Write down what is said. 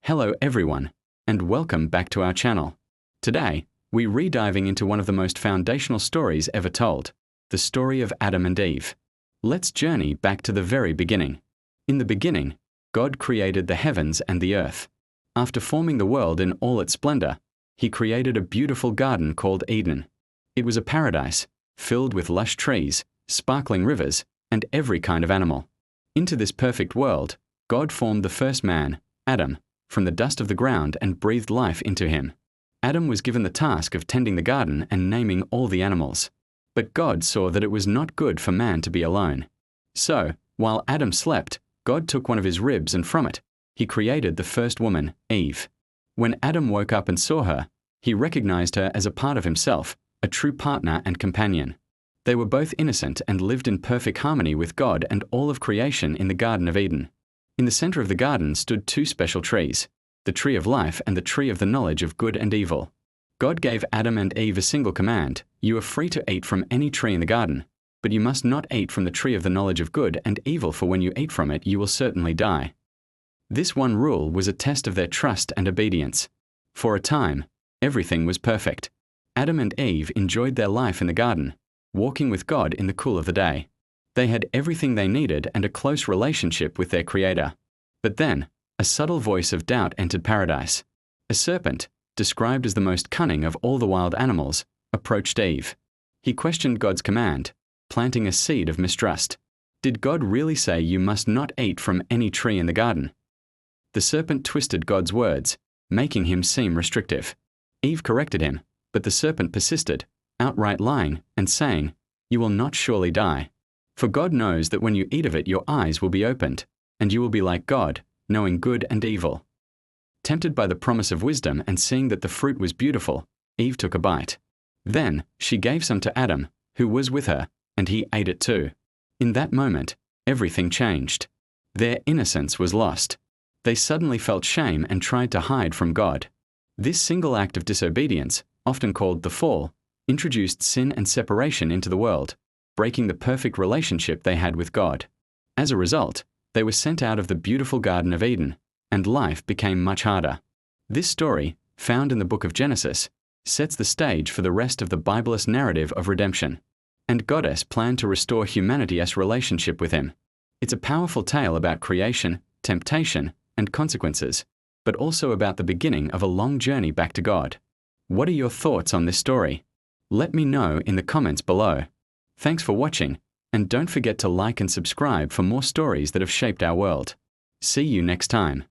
Hello everyone, and welcome back to our channel. Today, we're re-diving into one of the most foundational stories ever told, the story of Adam and Eve. Let's journey back to the very beginning. In the beginning, God created the heavens and the earth. After forming the world in all its splendor, He created a beautiful garden called Eden. It was a paradise, filled with lush trees, sparkling rivers, and every kind of animal. Into this perfect world, God formed the first man, Adam, from the dust of the ground and breathed life into him. Adam was given the task of tending the garden and naming all the animals. But God saw that it was not good for man to be alone. So, while Adam slept, God took one of his ribs and from it, He created the first woman, Eve. When Adam woke up and saw her, he recognized her as a part of himself, a true partner and companion. They were both innocent and lived in perfect harmony with God and all of creation in the Garden of Eden. In the center of the garden stood two special trees, the tree of life and the tree of the knowledge of good and evil. God gave Adam and Eve a single command: you are free to eat from any tree in the garden, but you must not eat from the tree of the knowledge of good and evil, for when you eat from it you will certainly die. This one rule was a test of their trust and obedience. For a time, everything was perfect. Adam and Eve enjoyed their life in the garden, walking with God in the cool of the day. They had everything they needed and a close relationship with their Creator. But then, a subtle voice of doubt entered paradise. A serpent, described as the most cunning of all the wild animals, approached Eve. He questioned God's command, planting a seed of mistrust. Did God really say you must not eat from any tree in the garden? The serpent twisted God's words, making him seem restrictive. Eve corrected him, but the serpent persisted, outright lying and saying, "You will not surely die. For God knows that when you eat of it your eyes will be opened, and you will be like God, knowing good and evil." Tempted by the promise of wisdom and seeing that the fruit was beautiful, Eve took a bite. Then she gave some to Adam, who was with her, and he ate it too. In that moment, everything changed. Their innocence was lost. They suddenly felt shame and tried to hide from God. This single act of disobedience, often called the fall, introduced sin and separation into the world, breaking the perfect relationship they had with God. As a result, they were sent out of the beautiful Garden of Eden, and life became much harder. This story, found in the book of Genesis, sets the stage for the rest of the Bible's narrative of redemption. And God's plan to restore humanity's relationship with Him. It's a powerful tale about creation, temptation, and consequences, but also about the beginning of a long journey back to God. What are your thoughts on this story? Let me know in the comments below. Thanks for watching, and don't forget to like and subscribe for more stories that have shaped our world. See you next time.